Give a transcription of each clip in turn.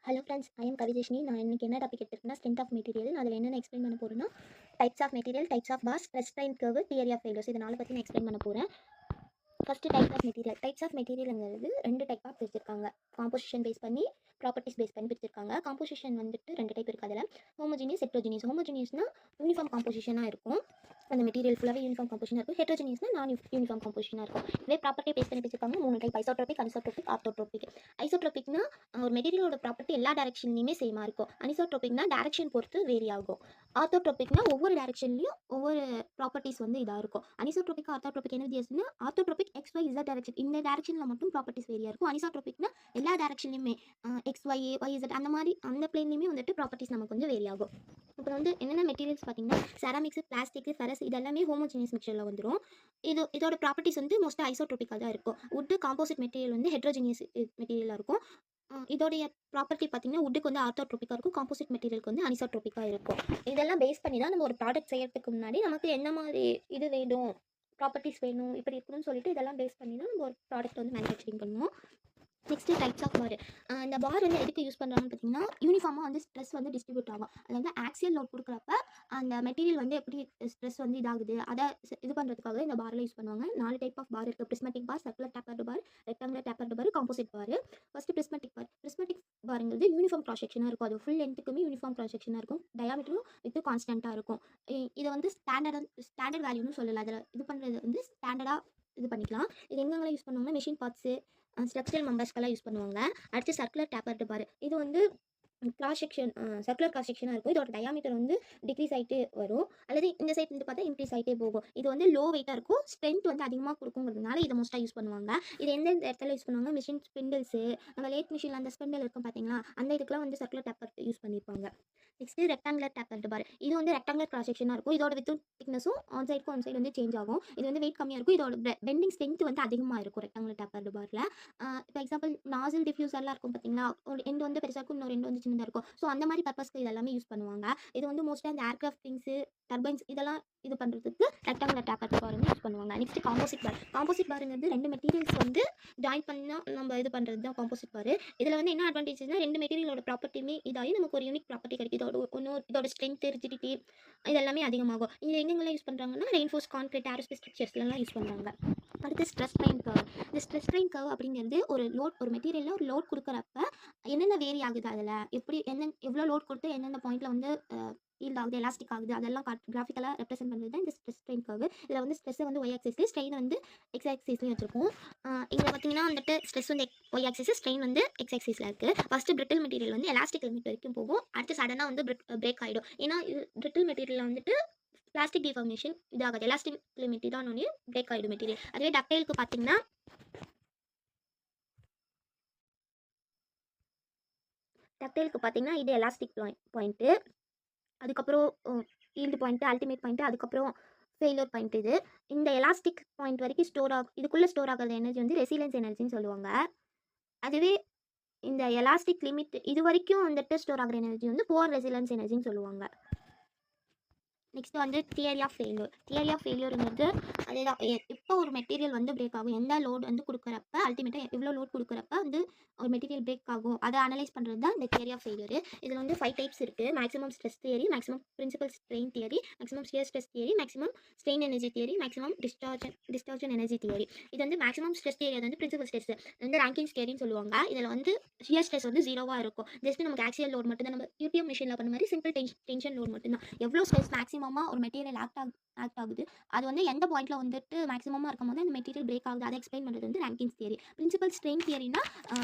Hello friends, I am Kavijeshni. நான் இன்னைக்கு என்ன டாபிக் எடுத்துருக்கேன்னா, ஸ்ட்ரென்த் ஆஃப் மெட்டீரியல். அதில் என்னென்ன எக்ஸ்பிளைன் பண்ண போகிறேன்னா, types of material, types of bars, restrain curve, theory of failures. இதை பற்றி நான் எக்ஸ்பிளைன் பண்ண போகிறேன். ஃபஸ்ட்டு டைப்ஸ் ஆஃப் மெட்டீரியல்ங்கிறது ரெண்டு டைப்பாக பிரிச்சிருக்காங்க. காம்போசிஷன் பேஸ் பண்ணி, ப்ராப்பர்ட்டிஸ் பேஸ் பண்ணி பிரிச்சிருக்காங்க. காம்போசிஷன் வந்துட்டு ரெண்டு டைப் இருக்குது. அதில் ஹோமோஜினியஸ், ஹெட்ரோஜினியஸ். ஹோமோஜினியஸ்னா யூனிஃபார்ம் காம்போசிஷனாக இருக்கும், அந்த மெட்டீரியல் ஃபுல்லாகவே யூனிஃபார்ம் காம்போசிஷனாக இருக்கும். ஹெட்ரோஜினியஸ்னா நான் யூனிஃபார்ம் காம்போசிஷனாக இருக்கும். இதே ப்ராப்பர்ட்டி பேஸ் பண்ணி பிரிச்சிருக்காங்க. மூணு டைப்: ஐசோட்ரோபிக், அனிசோட்ரோபிக், ஆர்த்தோட்ரோபிக். ஐசோட்ரோபிக்னா ஒரு மெட்டீரியலோட ப்ராப்பர்ட்டி எல்லா டேரக்ஷன்லையுமே சேமாக இருக்கும். அனிசோட்ரோபிக்னா டேரக்ஷன் பொறுத்து வேரி ஆகும். ஆர்த்தோட்ரோபிக்னா ஒவ்வொரு டேரக்ஷன்லையும் ஒவ்வொரு ப்ராப்பர்ட்டிஸ் வந்து இதாக இருக்கும். அனிசோட்ரோபிக், ஆர்த்தோட்ரோபிக் என்ன வித்தியாசம்னா, orthotropic X Y Z direction, இந்த டேரக்ஷனில் மட்டும் ப்ராப்பர்ட்டிஸ் வேரியாக இருக்கும். அனிசோட்ரோபிக்னா எல்லா டேரக்ஷன்லையுமே எக்ஸ் ஒய் ஒய் இசட் அந்த மாதிரி அந்த பிளேன்லையுமே வந்துட்டு ப்ராப்பர்ட்டிஸ் நமக்கு வந்து வேரி ஆகும். இப்போ வந்து என்னென்ன மெட்டீரியல்ஸ் பார்த்தீங்கன்னா, செராமிக்ஸ், பிளாஸ்டிக், ஃபெரஸ், இதெல்லாமே ஹோமோஜினியஸ் மிக்சரில் வந்துடும். இதோட ப்ராப்பர்ட்டிஸ் வந்து மோஸ்ட்டாக ஐசோட்ரோபிக்காக தான் இருக்கும். வுட்டு காம்போசிட் மெட்டீரியல் வந்து ஹெட்ரோஜினியஸ் மெட்டீரியலாக இருக்கும். இதோடைய ப்ராப்பர்ட்டி பார்த்தீங்கன்னா, வுட்டுக்கு வந்து ஆர்த்தோட்ரோபிக்காக இருக்கும், காம்போசிட் மெட்டீரியலுக்கு வந்து அனிசோட்ரோபிக்காக இருக்கும். இதெல்லாம் பேஸ் பண்ணி தான் நம்ம ஒரு ப்ராடக்ட் செய்யறதுக்கு முன்னாடி நமக்கு என்ன மாதிரி இது வேணும், ப்ராப்பர்ட்டிஸ் வேணும், இப்படி இருக்கணும்னு சொல்லிட்டு இதெல்லாம் பேஸ் பண்ணி தான் நம்ம ஒரு ப்ராடக்ட் வந்து மேனுஃபேக்சரிங் பண்ணுவோம். நெக்ஸ்ட்டு டைப்ஸ் ஆஃப் பார். இந்த பார் வந்து எதுக்கு யூஸ் பண்ணுறாங்கன்னு பார்த்தீங்கன்னா, யூனிஃபார்மாக வந்து ஸ்ட்ரெஸ் வந்து டிஸ்ட்ரிபியூட் ஆகும். அதாவது ஆக்சியல் லோட் கொடுக்குறப்ப அந்த மெட்டீரியல் வந்து எப்படி ஸ்ட்ரெஸ் வந்து இதாகுது, அதை இது பண்ணுறதுக்காக இந்த பாரில் யூஸ் பண்ணுவாங்க. 4 டைப் ஆஃப் பார் இருக்குது: பிரிஸ்மெட்டிக் பார், சர்க்குலர் டேப்பர்டு பார், ரெக்டாங்குலர் டேப்பர்டு பார், காம்போசிட் பார். ஃபஸ்ட்டு பிரிஸ்மெட்டிக் பார். பிரிஸ்மெட்டிக் பாருங்கிறது யூனிஃபார்ம் க்ராஸ் செக்ஷனாக இருக்கும். அது ஃபுல் லென்த்துக்குமே யூனிஃபார்ம் க்ராஸ் செக்ஷனாக இருக்கும். டயாமீட்டரும் வித் கான்ஸ்டன்ட்டாக இருக்கும். இதை வந்து ஸ்டாண்டர்ட் வேல்யூன்னு சொல்லலாம். அதில் இது பண்ணுறது வந்து ஸ்டாண்டர்டாக இது பண்ணிக்கலாம். இது எங்கெங்கெல்லாம் யூஸ் பண்ணுவாங்கன்னா, மெஷின் பார்ட்ஸு, ஸ்ட்ரக்சரல் மெம்பர்ஸ்க்கெல்லாம் யூஸ் பண்ணுவாங்க. அடுத்து சர்க்குலர் டேப்பர்டு பார். இது வந்து கிராஸ் செக்ஷன், சர்க்குலர் கிராஸ் செக்ஷனாக இருக்கும். இதோட டயாமீட்டர் வந்து டிக்ரீஸ் ஆகிட்டே வரும், அல்லது இந்த சைட் வந்து பார்த்தா இன்க்ரீஸ் ஆகிட்டே போகும். இது வந்து லோ வெயிட்டாக இருக்கும், ஸ்ட்ரென்த் வந்து அதிகமாக கொடுக்குங்கிறதுனால இதை மோஸ்ட்டாக யூஸ் பண்ணுவாங்க. இது எந்தெந்த இடத்துல யூஸ் பண்ணுவாங்க? மிஷின் ஸ்பிண்டில்ஸு, நம்ம லேட் மிஷினில் அந்த ஸ்பிண்டில் இருக்கும் பார்த்தீங்களா, அந்த இதுக்கெல்லாம் வந்து சர்க்குலர் டேப்பர் யூஸ் பண்ணியிருப்பாங்க. நெக்ஸ்ட்டு ரெக்டாங்குலர் டேப்பர்டு பார். இது வந்து ரெக்டாங்குலர் கிராஸ் செக்ஷனாக இருக்கும். இதோட வித் திக்னஸும் ஆன் சைடு வந்து சேஞ்ச் ஆகும். இது வந்து வெயிட் கம்மியாக இருக்கும். இதோட பெண்டிங் ஸ்ட்ரென்த் வந்து அதிகமாக இருக்கும் ரெக்டாங்குலர் டேப்பர்டு பாரில். இப்போ எக்ஸாம்பிள் நாசில் டிஃப்யூசர்லாம் இருக்கும் பார்த்தீங்களா, ஒரு எண்டு வந்து பெருசாக இருக்கும், இன்னொரு எண்டு வந்து சின்னதாக இருக்கும். ஸோ அந்த மாதிரி பர்பஸ்க்கு இதெல்லாமே யூஸ் பண்ணுவாங்க. இது வந்து மோஸ்ட்டாக இந்த ஏர்க்ராஃப்ட் திங்ஸு, டர்பைன்ஸ் இதெல்லாம் இது பண்ணுறதுக்கு ரெக்டாங்குலர் டேப்பர்டு பார் வந்து யூஸ் பண்ணுவாங்க. Next composite bar. காம்போசிட் பாருங்கிறது ரெண்டு மெட்டீரியல்ஸ் வந்து ஜாயின் பண்ணால் நம்ம இது பண்ணுறது தான் காம்போசிட் பார். இதில் வந்து என்ன அட்வான்டேஜ்னா, ரெண்டு மெட்டீரியலோட ப்ராப்பர்ட்டியுமே இதாகி நமக்கு ஒரு யூனிக் ப்ராப்பர்ட்டி கிடைக்கும். இதோட ஸ்ட்ரென்த், ரிஜிடிட்டி இதெல்லாமே அதிகமாகும். இது எங்கெங்கெல்லாம் யூஸ் பண்ணுறாங்கன்னா, ரெயின்ஃபோர்ஸ் கான்கிரீட், ஏரோஸ்பேஸ் ஸ்ட்ரக்சர்ஸ்லாம் யூஸ் பண்ணுறாங்க. அடுத்து ஸ்ட்ரெஸ் ஸ்ட்ரெயின் கர்வ். இந்த ஸ்ட்ரெஸ் ஸ்ட்ரெயின் கர்வ் அப்படிங்கிறது ஒரு மெட்டீரியலில் ஒரு லோட் கொடுக்குறப்ப என்னென்ன வேரி ஆகுது, அதில் எப்படி எவ்வளோ லோட் கொடுத்து எந்தெந்த பாயிண்ட்டில் வந்து ஈல்ட் ஆகுது, எலாஸ்டிக் ஆகுது, அதெல்லாம் கிராஃபிக்கலாக ரெப்ரசென்ட் பண்ணுறது தான் இந்த ஸ்ட்ரெஸ் ஸ்ட்ரெயின் கர்வ். இதில் வந்து ஸ்ட்ரெஸ்ஸை வந்து ஒய் ஆக்சிஸ்லையும், ஸ்ட்ரெயின் வந்து எக்ஸ் ஆக்சிஸ்லையும் வச்சிருக்கோம். இங்கே பார்த்தீங்கன்னா வந்துட்டு ஸ்ட்ரெஸ் வந்து ஒய் ஆக்சிஸ், ஸ்ட்ரெயின் வந்து எக்ஸ் ஆக்சிஸில் இருக்குது. ஃபஸ்ட்டு பிரிட்டில் மெட்டீரியல் வந்து எலாஸ்டிக் லிமிட் வரைக்கும் போகும். அடுத்து சடனாக வந்து பிரேக் ஆகிடும். ஏன்னா இது பிரிட்டில் மெட்டீரியலில் வந்துட்டு பிளாஸ்டிக் டிஃபார்மேஷன் இதாகாது, எலாஸ்டிக் லிமிட் தான் ஒன்று பிரேக் ஆகிடும் மெட்டீரியல். அதுவே டக்டைலுக்கு பார்த்தீங்கன்னா, இது எலாஸ்டிக் பாயிண்ட்டு, அதுக்கப்புறம் ஈல்டு பாயிண்ட்டு, அல்டிமேட் பாயிண்ட்டு, அதுக்கப்புறம் ஃபெயிலியர் பாயிண்ட். இந்த எலாஸ்டிக் பாயிண்ட் வரைக்கும் இதுக்குள்ளே ஸ்டோர் ஆகிற எனர்ஜி வந்து ரெசிலியன்ஸ் எனர்ஜின்னு சொல்லுவாங்க. அதுவே இந்த எலாஸ்டிக் லிமிட் இது வரைக்கும் வந்துட்டு ஸ்டோர் ஆகிற எனர்ஜி வந்து புவர் ரெசிலியன்ஸ் எனர்ஜின்னு சொல்லுவாங்க. நெக்ஸ்ட் வந்து theory of failure. Theory of ஃபெயிலியருங்கிறது அதுதான், எப்போ ஒரு மெட்டீரியல் வந்து பிரேக் ஆகும், எந்த லோட் வந்து கொடுக்குறப்ப, அல்டிமேட்டாக எவ்வளோ லோட் கொடுக்குறப்ப வந்து ஒரு மெட்டீரியல் பிரேக் ஆகும், அதை அனலைஸ் பண்ணுறது தான் இந்த தியரி ஆஃப் ஃபெயிலியர். இதில் வந்து 5 டைப்ஸ் இருக்குது: maximum stress theory, maximum principal strain theory, maximum shear stress theory, maximum strain energy theory, maximum distortion energy theory. இது வந்து மேக்ஸிமம் ஸ்ட்ரெஸ் தியரி, அது வந்து பிரின்சிபல் ஸ்ட்ரெஸ் வந்து ரேங்கிங்ஸ் தியரின்னு சொல்லுவாங்க. இதில் வந்து ஷியர் ஸ்ட்ரெஸ் வந்து 0வாக இருக்கும். ஜஸ்ட் நமக்கு ஆக்சியல் லோட் மட்டும் தான், நம்ம யூடிஎம் மிஷினில் பண்ண மாதிரி சிம்பிள் டென்ஷன் லோட் மட்டும் தான். எவ்வளோ ஸ்ட்ரெஸ் மேக்ஸிமமாக ஒரு மெட்டீரியல் ஆக்ட் ஆகுது, அது வந்து எந்த பாயிண்ட்ல வந்துட்டு மேக்ஸிமமாக இருக்கும் போது அந்த மெட்டீரியல் பிரேக் ஆகுது, அதை எக்ஸ்பிளைன் பண்ணுறது வந்து ரேங்கிங்ஸ் தியரி. பிரின்சிபல் ஸ்ட்ரெயின் தியரினா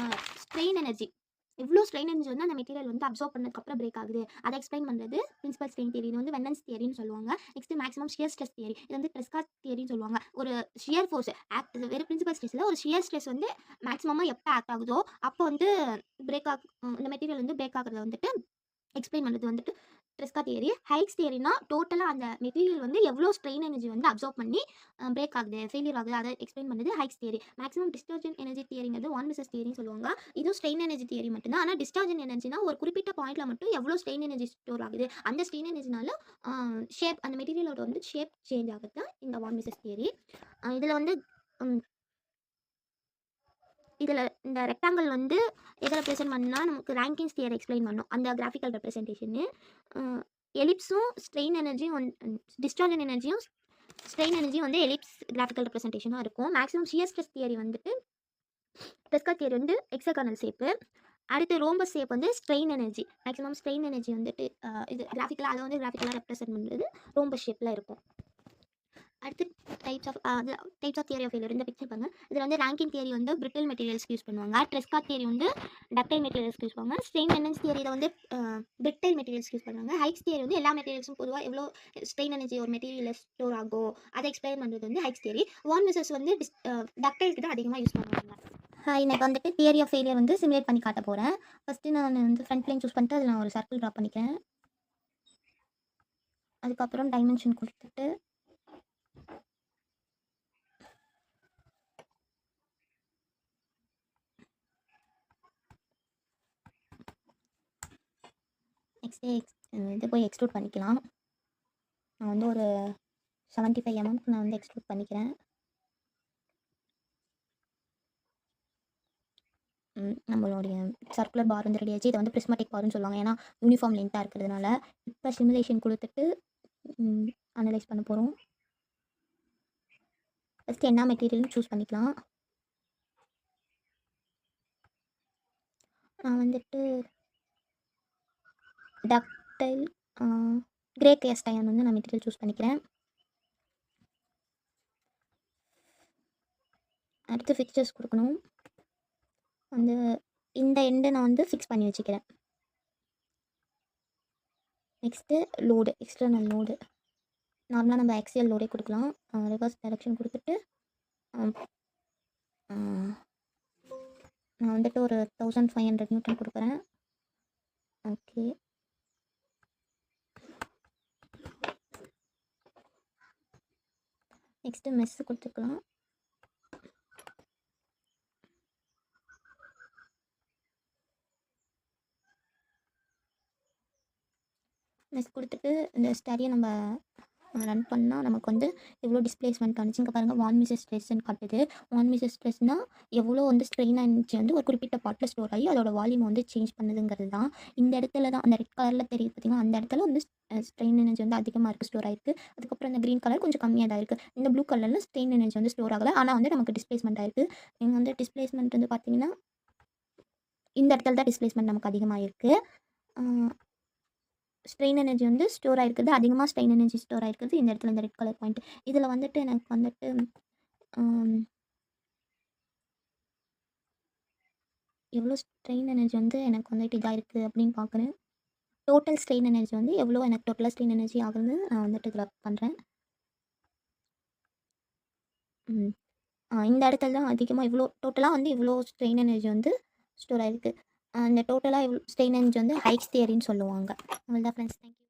ஸ்ட்ரெயின் எனர்ஜி, எவ்வளோ ஸ்ட்ரெயின் எனர்ஜி வந்து அந்த மெட்டீரியல் வந்து அப்சர்வ் பண்ணதுக்கப்புறம் பிரேக் ஆகுது, அதை எக்ஸ்பிளைன் பண்ணுறது பிரின்சிபல் ஸ்ட்ரெயின் தியரி. இது வந்து வென்னன்ஸ் தியரின்னு சொல்லுவாங்க. Next maximum shear stress theory. இது வந்து ட்ரெஸ்கா தியரின்னு சொல்லுவாங்க. ஒரு ஷியர் ஃபோர்ஸ் வெறும் பிரின்சிபல் ஸ்ட்ரெஸ்ல ஒரு ஷியர் ஸ்ட்ரெஸ் வந்து மேக்ஸிமமாக எப்போ ஆக்ட் ஆகுதோ அப்போ வந்து பிரேக் இந்த மெட்டீரியல் வந்து பிரேக் ஆகுறத வந்துட்டு எக்ஸ்பிளைன் பண்ணுறது வந்துட்டு ட்ரெஸ்கா தியரி. ஹைக்ஸ் தியரினா டோட்டலாக அந்த மெட்டீரியல் வந்து எவ்வளோ ஸ்ட்ரெயின் எனர்ஜி வந்து அப்சர்வ் பண்ணி பிரேக் ஆகுது, ஃபெயிலியர் ஆகுது, அதை எக்ஸ்பிளைன் பண்ணுறது Haigh's theory. Maximum distortion energy தியரிங்கிறது ஒன் மிசஸ் தியரின்னு சொல்லுவாங்க. இதுவும் ஸ்ட்ரெயின் எனர்ஜி தியரி மட்டும்தான். ஆனால் டிஸ்டார்ஜன் எனர்ஜினா ஒரு குறிப்பிட்ட பாயிண்ட்ல மட்டும் எவ்வளோ ஸ்ட்ரெயின் எனர்ஜி ஸ்டோர் ஆகுது, அந்த ஸ்ட்ரெயின் எனர்ஜினால ஷேப், அந்த மெட்டீரியலோட வந்து ஷேப் சேஞ்ச் ஆகுது தான் இந்த ஒன் மிசஸ் தியரி. இதில் வந்து இதில் இந்த ரெக்டாங்கிள் வந்து எதை ரெப்ரசென்ட் பண்ணால் நமக்கு ரேங்கிங்ஸ் தியர் எக்ஸ்பிளைன் பண்ணும் அந்த கிராஃபிக்கல் ரெப்ரசன்டேஷனு. எலிப்ஸும் ஸ்ட்ரெயின் எனர்ஜியும் டிஸ்சார்ஜன் எனர்ஜியும் ஸ்ட்ரெயின் எனர்ஜியும் வந்து எலிப்ஸ் கிராஃபிக்கல் ரெப்ரசன்டேஷனாக இருக்கும். மேக்ஸிமம் ஷியர் ஸ்ட்ரெஸ் தியரி வந்துட்டு ட்ரெஸ்கா தியரி வந்து எக்ஸகானல் ஷேப்பு. அடுத்து ரோம்பஸ் ஷேப் வந்து strain energy. Maximum strain energy வந்துட்டு இது கிராஃபிக்கலாக அதை வந்து கிராஃபிக்கலாக ரெப்ரசென்ட் பண்ணுறது ரோம்பஸ் ஷேப்பில் இருக்கும். அடுத்து types of theory of failure இந்த பிக்சர் பாருங்க. இதில் வந்து ரேங்கிங் தியரி வந்து பிரிட்டில் மெட்டீரியல்ஸ்க்கு யூஸ் பண்ணுவாங்க. ட்ரெஸ்கா தியரி வந்து டக்டைல் மெட்டீரியல்ஸ்க்கு யூஸ் பண்ணுவாங்க. ஸ்ட்ரெயின் எனர்ஜி தியரியில் வந்து பிரிட்டைல் மெட்டீரியல்ஸ்க்கு யூஸ் பண்ணுவாங்க. ஹைக்ஸ் தியரி வந்து எல்லா மெட்டீரியல்ஸும் பொதுவாக எவ்வளோ ஸ்ட்ரெயின் எனர்ஜி ஒரு மெட்டீரியல் ஸ்டோர் ஆகும் அதை எக்ஸ்பிளைன் பண்ணுறது வந்து ஹைக்ஸ் தியரி. வான் மிசஸ் வந்து டக்டைலுக்கு தான் அதிகமாக யூஸ் பண்ணுவாங்க. இன்னைக்கு வந்துட்டு தியரி ஆஃப் ஃபெயிலியர் வந்து சிமுலேட் பண்ணி காட்ட போகிறேன். ஃபஸ்ட்டு நான் வந்து ஃப்ரண்ட் லைன் சூஸ் பண்ணிட்டு அதில் நான் ஒரு சர்க்கிள் ட்ரா பண்ணிக்கிறேன். அதுக்கப்புறம் டைமென்ஷன் கொடுத்துட்டு நெக்ஸ்ட்டு இது போய் எக்ஸ்ட்ரூட் பண்ணிக்கலாம். நான் வந்து ஒரு 75 mm நான் வந்து எக்ஸ்ட்ரூட் பண்ணிக்கிறேன். நம்மளுடைய சர்க்குலர் பார் வந்து ரெடி ஆச்சு. இதை வந்து பிரிஸ்மேட்டிக் பார்னு சொல்லுவாங்க. ஏன்னா யூனிஃபார்ம் லென்த்தாக இருக்கிறதுனால. இப்போ சிமுலேஷன் கொடுத்துட்டு அனலைஸ் பண்ண போகிறோம். ஃபஸ்ட்டு என்ன மெட்டீரியல்னு சூஸ் பண்ணிக்கலாம். நான் வந்துட்டு டக்டைல் கிரே கேஸ்ட் அயர்ன் வந்து நான் மெட்டீரியல் சூஸ் பண்ணிக்கிறேன். அடுத்து ஃபிக்சர்ஸ் கொடுக்கணும். வந்து இந்த எண்டை நான் வந்து ஃபிக்ஸ் பண்ணி வச்சுக்கிறேன். நெக்ஸ்ட்டு லோடு, எக்ஸ்டர்னல் லோடு நார்மலாக நம்ம ஆக்சியல் லோடே கொடுக்கலாம். ரிவர்ஸ் டைரக்ஷன் கொடுத்துட்டு நான் வந்துட்டு ஒரு 1500 நியூட்டன் கொடுக்குறேன். ஓகே, நெக்ஸ்ட்டு மெஸ்ஸு கொடுத்துக்கலாம். மெஸ் கொடுத்துட்டு இந்த ஸ்டடியை நம்ம ரன் பண்ணால் நமக்கு வந்து எவ்வளோ டிஸ்பிளேஸ்மெண்ட் ஆனிச்சு. இங்கே பாருங்கள், வான் மீட்டர் ஸ்ட்ரெஸ்ன்னு காட்டுது. வான் மீட்டர் ஸ்ட்ரெஸ்னால் எவ்வளோ வந்து ஸ்ட்ரெயின் ஆனிச்சு வந்து ஒரு குறிப்பிட்ட பாட்டில் ஸ்டோர் ஆகி அதோட வால்யூம் வந்து சேஞ்ச் பண்ணுதுங்கிறது தான். இந்த இடத்துல தான் அந்த ரெட் கலரில் தெரியுது பார்த்திங்கன்னா, அந்த இடத்துல வந்து ஸ்ட்ரெயின் எனர்ஜி வந்து அதிகமாக இருக்குது, ஸ்டோர் ஆகிருக்கு. அதுக்கப்புறம் இந்த க்ரீன் கலர் கொஞ்சம் கம்மியாக தான் இருக்குது. இந்த ப்ளூ கலரில் ஸ்ட்ரெயின் எனர்ஜி வந்து ஸ்டோர் ஆகலை, ஆனால் வந்து நமக்கு டிஸ்பிளேஸ்மெண்ட் ஆகிருக்கு. இங்கே வந்து டிஸ்பிளேஸ்மெண்ட் வந்து பார்த்திங்கன்னா இந்த இடத்துல தான் டிஸ்பிளேஸ்மெண்ட் நமக்கு அதிகமாக இருக்குது. ஸ்ட்ரெயின் எனர்ஜி வந்து ஸ்டோர் ஆகிருக்குது, அதிகமாக ஸ்ட்ரெயின் எனர்ஜி ஸ்டோர் ஆகிருக்குது இந்த இடத்துல, இந்த ரெட் கலர் பாயிண்ட். இதில் வந்துட்டு எனக்கு வந்துட்டு எவ்வளோ ஸ்ட்ரெயின் எனர்ஜி வந்து எனக்கு வந்துட்டு இதாக இருக்குது அப்படின்னு பார்க்குறேன். டோட்டல் ஸ்ட்ரெயின் எனர்ஜி வந்து எவ்வளோ எனக்கு டோட்டலாக ஸ்ட்ரெயின் எனர்ஜி ஆகுது நான் வந்துட்டு இதில் பண்ணுறேன். இந்த இடத்துல தான் அதிகமாக இவ்வளோ டோட்டலாக வந்து இவ்வளோ ஸ்ட்ரெயின் எனர்ஜி வந்து ஸ்டோர் ஆகிருக்கு. அந்த டோட்டலாக ஸ்ட்ரெயின் எனர்ஜி வந்து ஹைக்ஸ் தியரின்னு சொல்லுவாங்க. அவ்வளோதான் ஃப்ரெண்ட்ஸ், தேங்க்யூ.